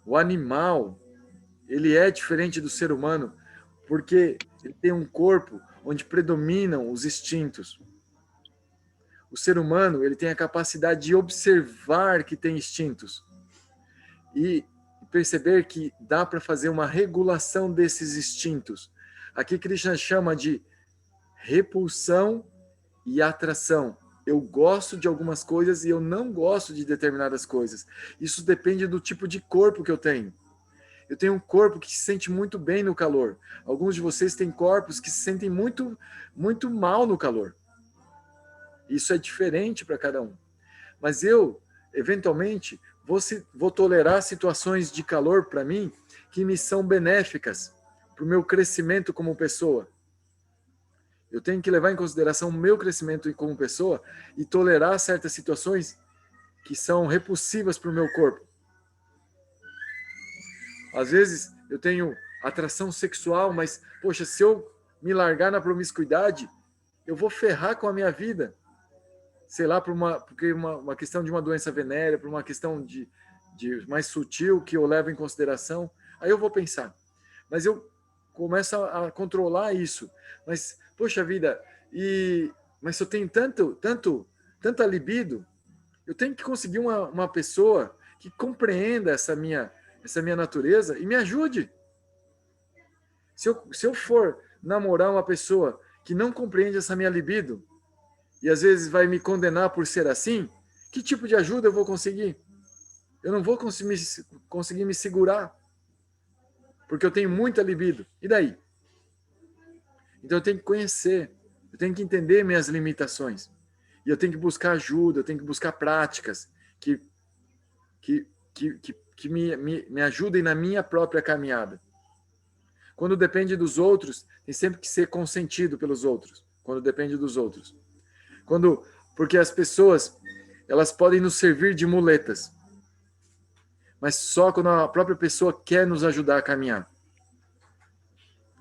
O animal, ele é diferente do ser humano porque ele tem um corpo onde predominam os instintos. O ser humano, ele tem a capacidade de observar que tem instintos e perceber que dá para fazer uma regulação desses instintos. Aqui Krishna chama de repulsão e atração. Eu gosto de algumas coisas e eu não gosto de determinadas coisas. Isso depende do tipo de corpo que eu tenho. Eu tenho um corpo que se sente muito bem no calor. Alguns de vocês têm corpos que se sentem muito, muito mal no calor. Isso é diferente para cada um. Mas eu, eventualmente, vou tolerar situações de calor para mim que me são benéficas para o meu crescimento como pessoa. Eu tenho que levar em consideração o meu crescimento como pessoa e tolerar certas situações que são repulsivas para o meu corpo. Às vezes eu tenho atração sexual, mas, poxa, se eu me largar na promiscuidade, eu vou ferrar com a minha vida. Sei lá, porque uma questão de uma doença venérea, por uma questão de mais sutil que eu levo em consideração, aí eu vou pensar. Mas eu começo a controlar isso. Mas, poxa vida, mas se eu tenho tanta libido, eu tenho que conseguir uma pessoa que compreenda essa minha natureza e me ajude. Se eu for namorar uma pessoa que não compreende essa minha libido e às vezes vai me condenar por ser assim, que tipo de ajuda eu vou conseguir? Eu não vou conseguir me segurar, porque eu tenho muita libido. E daí? Então eu tenho que conhecer, eu tenho que entender minhas limitações. E eu tenho que buscar ajuda, eu tenho que buscar práticas que, que, que me ajudem na minha própria caminhada. Quando depende dos outros, tem sempre que ser consentido pelos outros. Quando depende dos outros. Porque as pessoas, elas podem nos servir de muletas. Mas só quando a própria pessoa quer nos ajudar a caminhar.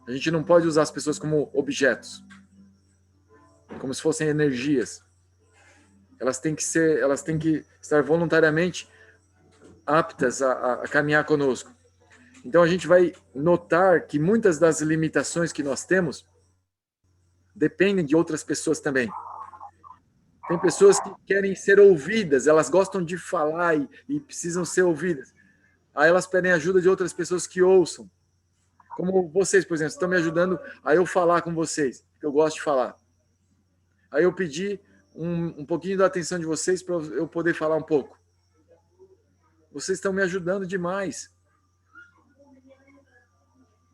A gente não pode usar as pessoas como objetos. Como se fossem energias. Elas têm que estar voluntariamente aptas a caminhar conosco. Então a gente vai notar que muitas das limitações que nós temos dependem de outras pessoas também. Tem pessoas que querem ser ouvidas, elas gostam de falar e precisam ser ouvidas. Aí elas pedem ajuda de outras pessoas que ouçam. Como vocês, por exemplo, estão me ajudando a eu falar com vocês, que eu gosto de falar. Aí eu pedi um pouquinho da atenção de vocês para eu poder falar um pouco. Vocês estão me ajudando demais.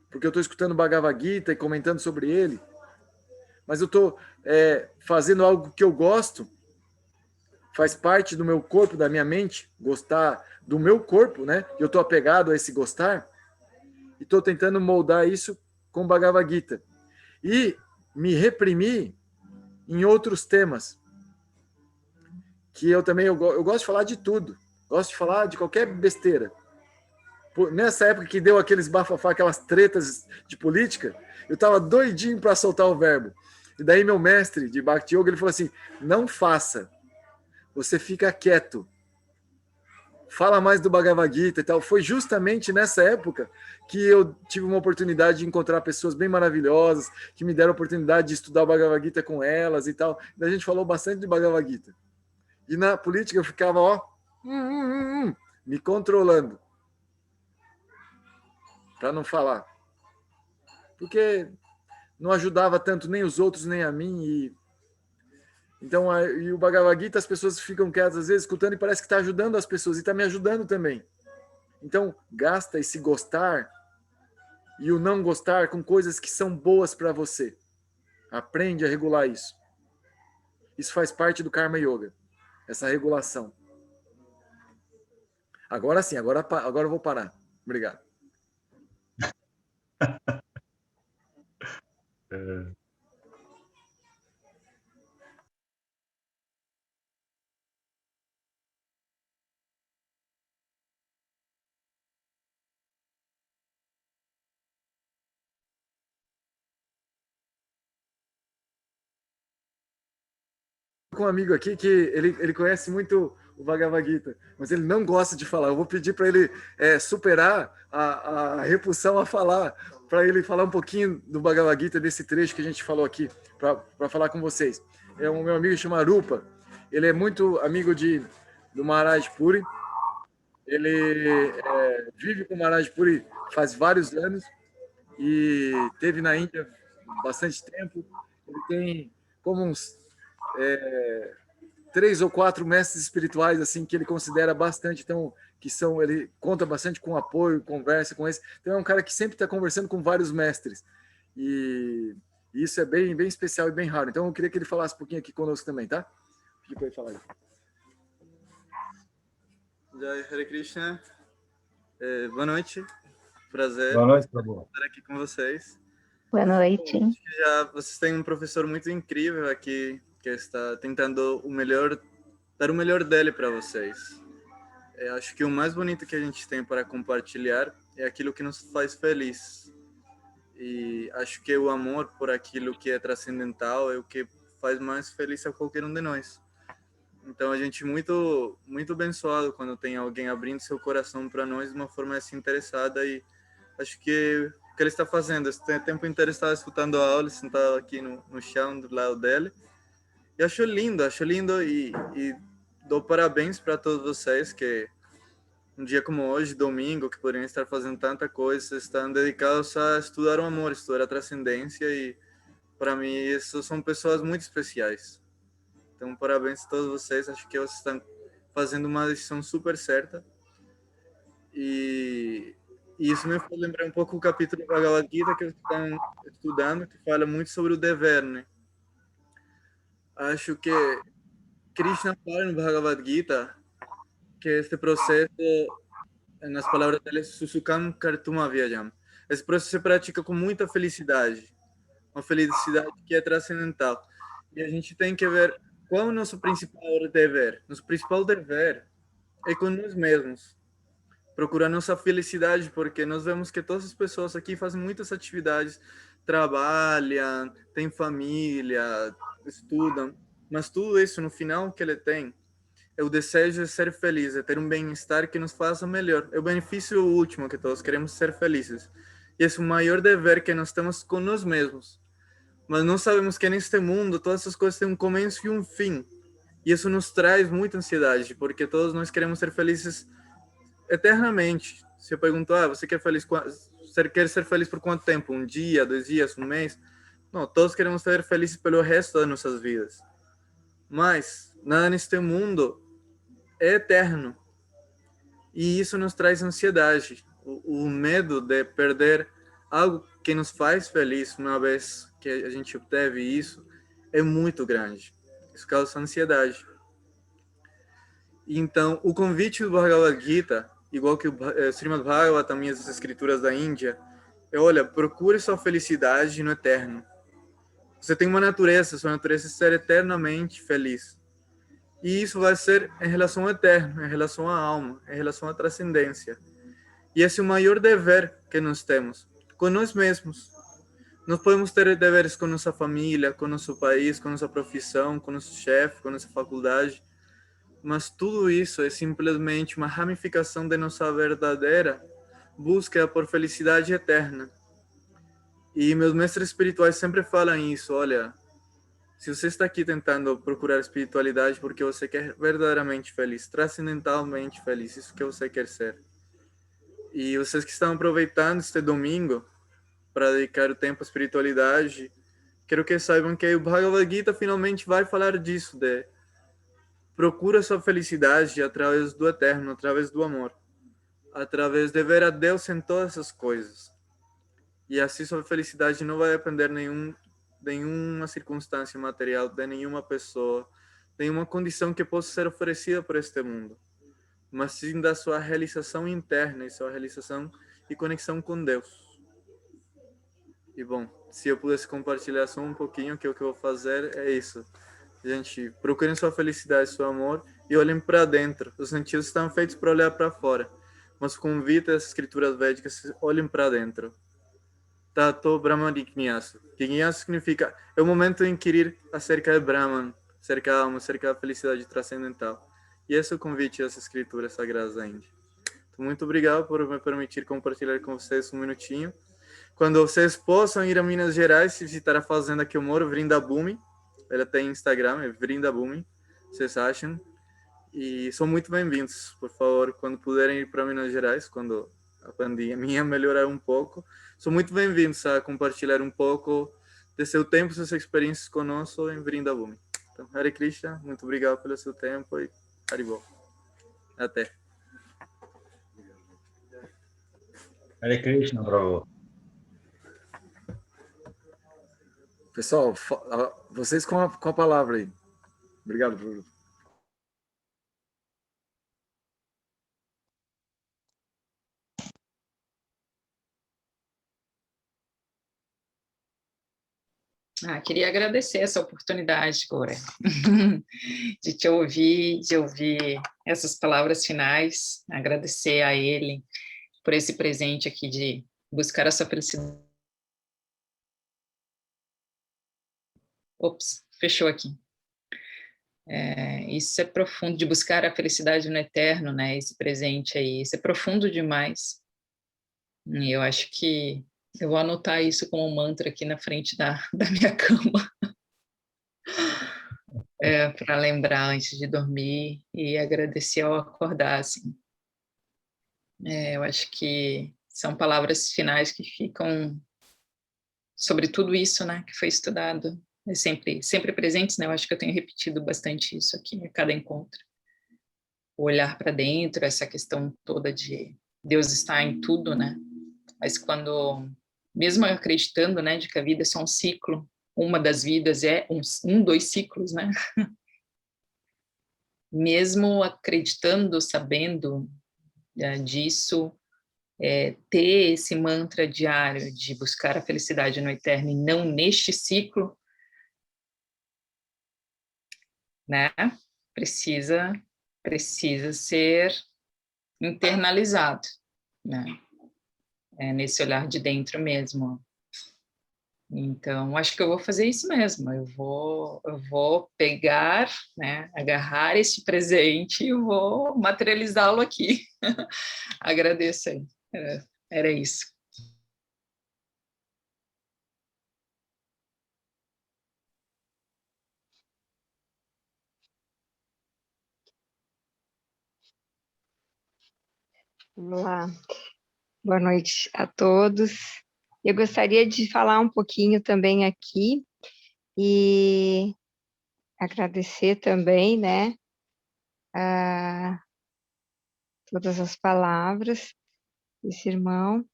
Porque eu estou escutando Bhagavad Gita e comentando sobre ele. Mas eu estou fazendo algo que eu gosto, faz parte do meu corpo, da minha mente, gostar do meu corpo, né? Eu estou apegado a esse gostar e estou tentando moldar isso com Bhagavad Gita. E me reprimir em outros temas, que eu também eu gosto de falar de tudo, gosto de falar de qualquer besteira. Nessa época que deu aqueles bafafá, aquelas tretas de política, eu estava doidinho para soltar o verbo. E daí meu mestre de Bhakti Yoga, ele falou assim, não faça, você fica quieto, fala mais do Bhagavad Gita e tal. Foi justamente nessa época que eu tive uma oportunidade de encontrar pessoas bem maravilhosas, que me deram a oportunidade de estudar o Bhagavad Gita com elas e tal. E a gente falou bastante de Bhagavad Gita. E na política eu ficava, me controlando para não falar. Porque não ajudava tanto nem os outros, nem a mim. Então, e o Bhagavad Gita, as pessoas ficam quietas, às vezes, escutando, e parece que está ajudando as pessoas, e está me ajudando também. Então, gasta esse gostar e o não gostar com coisas que são boas para você. Aprende a regular isso. Isso faz parte do Karma Yoga, essa regulação. Agora sim, agora eu vou parar. Obrigado. Com um amigo aqui que ele conhece muito o Bhagavad Gita, mas ele não gosta de falar. Eu vou pedir para ele superar a repulsão a falar, para ele falar um pouquinho do Bhagavad Gita, desse trecho que a gente falou aqui, para falar com vocês. É o meu amigo chama Rupa, ele é muito amigo do Maharaj Puri, ele vive com o Maharaj Puri faz vários anos e teve na Índia bastante tempo. Ele tem como uns 3 ou 4 mestres espirituais assim que ele considera bastante, então ele conta bastante com apoio, conversa com esse. Então é um cara que sempre está conversando com vários mestres e isso é bem bem especial e bem raro. Então eu queria que ele falasse um pouquinho aqui conosco também, tá? Pedi para ele falar aí. Jai Hare Krishna. Boa noite. Prazer. Boa noite, Prabhu. Estar aqui com vocês. Boa noite. Acho que vocês têm um professor muito incrível aqui que está tentando dar o melhor dele para vocês. Acho que o mais bonito que a gente tem para compartilhar é aquilo que nos faz feliz. E acho que o amor por aquilo que é transcendental é o que faz mais feliz a qualquer um de nós. Então a gente muito muito abençoado quando tem alguém abrindo seu coração para nós de uma forma assim interessada, e acho que o que ele está fazendo, esse tempo inteiro está escutando a aula, sentado aqui no chão do lado dele. E acho lindo e dou parabéns para todos vocês que um dia como hoje, domingo, que poderiam estar fazendo tanta coisa, estão dedicados a estudar o amor, estudar a transcendência, e para mim, isso são pessoas muito especiais. Então, parabéns a todos vocês. Acho que vocês estão fazendo uma decisão super certa. E isso me faz lembrar um pouco o capítulo do Bhagavad Gita que vocês estão estudando, que fala muito sobre o dever, né? Acho que Krishna fala no Bhagavad Gita que este processo, nas palavras dele, Susukam Kartuma Vyayam. Esse processo se pratica com muita felicidade, uma felicidade que é transcendental. E a gente tem que ver qual é o nosso principal dever. Nosso principal dever é com nós mesmos. Procurar nossa felicidade, porque nós vemos que todas as pessoas aqui fazem muitas atividades, trabalham, têm família, estudam, mas tudo isso no final que ele tem é o desejo de ser feliz, é ter um bem-estar que nos faça melhor. É o benefício último que todos queremos ser felizes. E esse é o maior dever que nós temos com nós mesmos. Mas não sabemos que neste mundo todas essas coisas têm um começo e um fim. E isso nos traz muita ansiedade, porque todos nós queremos ser felizes eternamente. Se eu pergunto, você quer ser feliz por quanto tempo? Um dia, 2 dias, um mês? Não, todos queremos ser felizes pelo resto das nossas vidas. Mas nada neste mundo é eterno. E isso nos traz ansiedade. O medo de perder algo que nos faz feliz uma vez que a gente obteve isso é muito grande. Isso causa ansiedade. Então, o convite do Bhagavad Gita, igual que o Srimad Bhagavatam e as escrituras da Índia, é, olha, procure sua felicidade no eterno. Você tem uma natureza, sua natureza é ser eternamente feliz. E isso vai ser em relação ao eterno, em relação à alma, em relação à transcendência. E esse é o maior dever que nós temos, com nós mesmos. Nós podemos ter deveres com nossa família, com nosso país, com nossa profissão, com nosso chefe, com nossa faculdade, mas tudo isso é simplesmente uma ramificação de nossa verdadeira busca por felicidade eterna. E meus mestres espirituais sempre falam isso, olha, se você está aqui tentando procurar espiritualidade porque você quer verdadeiramente feliz, transcendentalmente feliz, isso que você quer ser. E vocês que estão aproveitando este domingo para dedicar o tempo à espiritualidade, quero que saibam que o Bhagavad Gita finalmente vai falar disso, de procura sua felicidade através do eterno, através do amor, através de ver a Deus em todas as coisas. E assim sua felicidade não vai depender de nenhuma circunstância material, de nenhuma pessoa, nenhuma condição que possa ser oferecida por este mundo, mas sim da sua realização interna e sua realização e conexão com Deus. E bom, se eu pudesse compartilhar só um pouquinho, que o que eu vou fazer é isso. Gente, procurem sua felicidade, seu amor e olhem para dentro. Os sentidos estão feitos para olhar para fora, mas o convite das escrituras védicas, olhem para dentro. Tato Brahman Jignasa. Jignasa significa é o momento em inquirir acerca de Brahman, acerca da alma, acerca da felicidade transcendental. E esse é o convite das escrituras sagradas da Índia. Então, muito obrigado por me permitir compartilhar com vocês um minutinho. Quando vocês possam ir a Minas Gerais e visitar a fazenda que eu moro, Vrindabhumi, ela tem Instagram, é Vrindabhumi, vocês acham? E são muito bem-vindos, por favor, quando puderem ir para Minas Gerais, quando a pandemia melhorar um pouco, são muito bem-vindos a compartilhar um pouco de seu tempo, suas experiências conosco em Vrindabhumi. Então, Hare Krishna, muito obrigado pelo seu tempo e Haribol. Até. Hare Krishna, Prabhu. Pessoal, vocês com a palavra aí. Obrigado, Bruno. Queria agradecer essa oportunidade, Cora, de te ouvir, de ouvir essas palavras finais, agradecer a ele por esse presente aqui de buscar essa felicidade. Ops, fechou aqui. Isso é profundo, de buscar a felicidade no eterno, né? Esse presente aí, isso é profundo demais. E eu acho que eu vou anotar isso como um mantra aqui na frente da minha cama. Para lembrar antes de dormir e agradecer ao acordar, assim. Eu acho que são palavras finais que ficam sobre tudo isso, né, que foi estudado, sempre presentes, né, eu acho que eu tenho repetido bastante isso aqui a cada encontro. O olhar para dentro, essa questão toda de Deus estar em tudo, né, mas quando, mesmo acreditando, né, de que a vida é só um ciclo, uma das vidas é dois ciclos, né, mesmo acreditando, sabendo disso, ter esse mantra diário de buscar a felicidade no eterno e não neste ciclo, né, precisa ser internalizado, né, nesse olhar de dentro mesmo. Então, acho que eu vou fazer isso mesmo, eu vou pegar, né, agarrar este presente e vou materializá-lo aqui. Agradeço aí, era isso. Vamos lá. Boa noite a todos. Eu gostaria de falar um pouquinho também aqui e agradecer também, né, a todas as palavras desse irmão.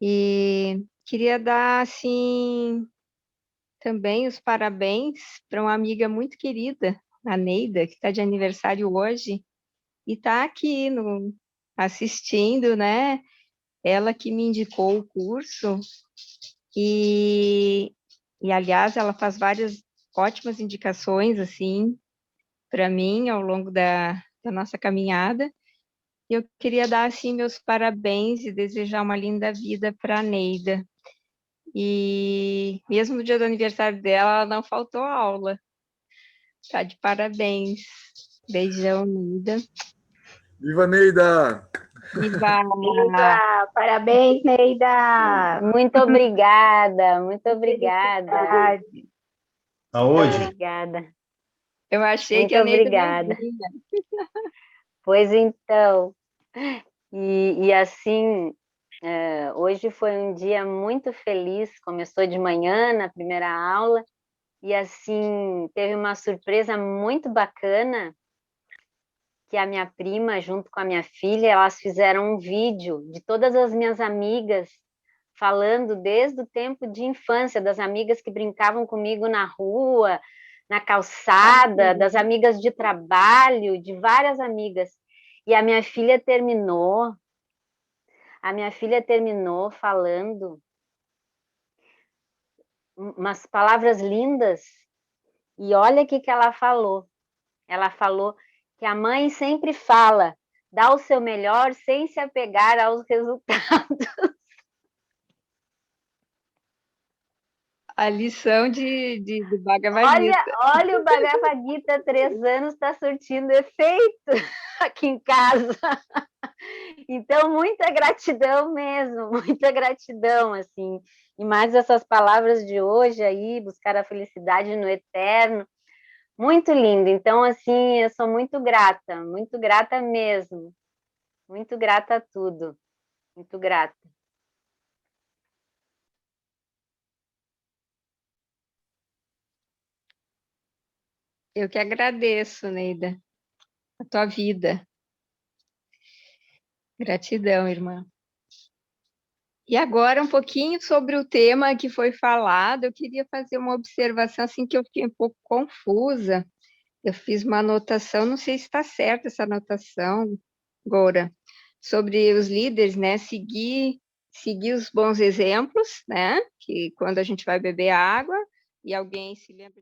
E queria dar, assim, também os parabéns para uma amiga muito querida, a Neida, que está de aniversário hoje e está aqui assistindo, né? Ela que me indicou o curso e aliás, ela faz várias ótimas indicações, assim, para mim, ao longo da nossa caminhada. Eu queria dar, assim, meus parabéns e desejar uma linda vida para a Neida. E mesmo no dia do aniversário dela, ela não faltou aula. Tá de parabéns. Beijão, Neida. Viva Neida! Viva! Viva! Parabéns, Neida! Muito obrigada, muito obrigada. Muito Saúde. obrigada. Eu achei Muito que a Neida obrigada. não vinha. Pois então, e assim, hoje foi um dia muito feliz, começou de manhã na primeira aula, e assim, teve uma surpresa muito bacana, que a minha prima, junto com a minha filha, elas fizeram um vídeo de todas as minhas amigas, falando desde o tempo de infância, das amigas que brincavam comigo na rua, na calçada, das amigas de trabalho, de várias amigas. E a minha filha terminou falando umas palavras lindas, e olha o que ela falou. Ela falou que a mãe sempre fala, dá o seu melhor sem se apegar aos resultados. A lição do Bhagavad Gita. Olha o Bhagavad Gita, 3 anos, está surtindo efeito aqui em casa. Então, muita gratidão mesmo, muita gratidão, assim. E mais essas palavras de hoje aí, buscar a felicidade no eterno, muito lindo. Então, assim, eu sou muito grata mesmo. Muito grata a tudo. Muito grata. Eu que agradeço, Neida, a tua vida. Gratidão, irmã. E agora, um pouquinho sobre o tema que foi falado, eu queria fazer uma observação, assim, que eu fiquei um pouco confusa. Eu fiz uma anotação, não sei se está certa essa anotação, Gora, sobre os líderes, né, seguir os bons exemplos, né, que quando a gente vai beber água e alguém se lembra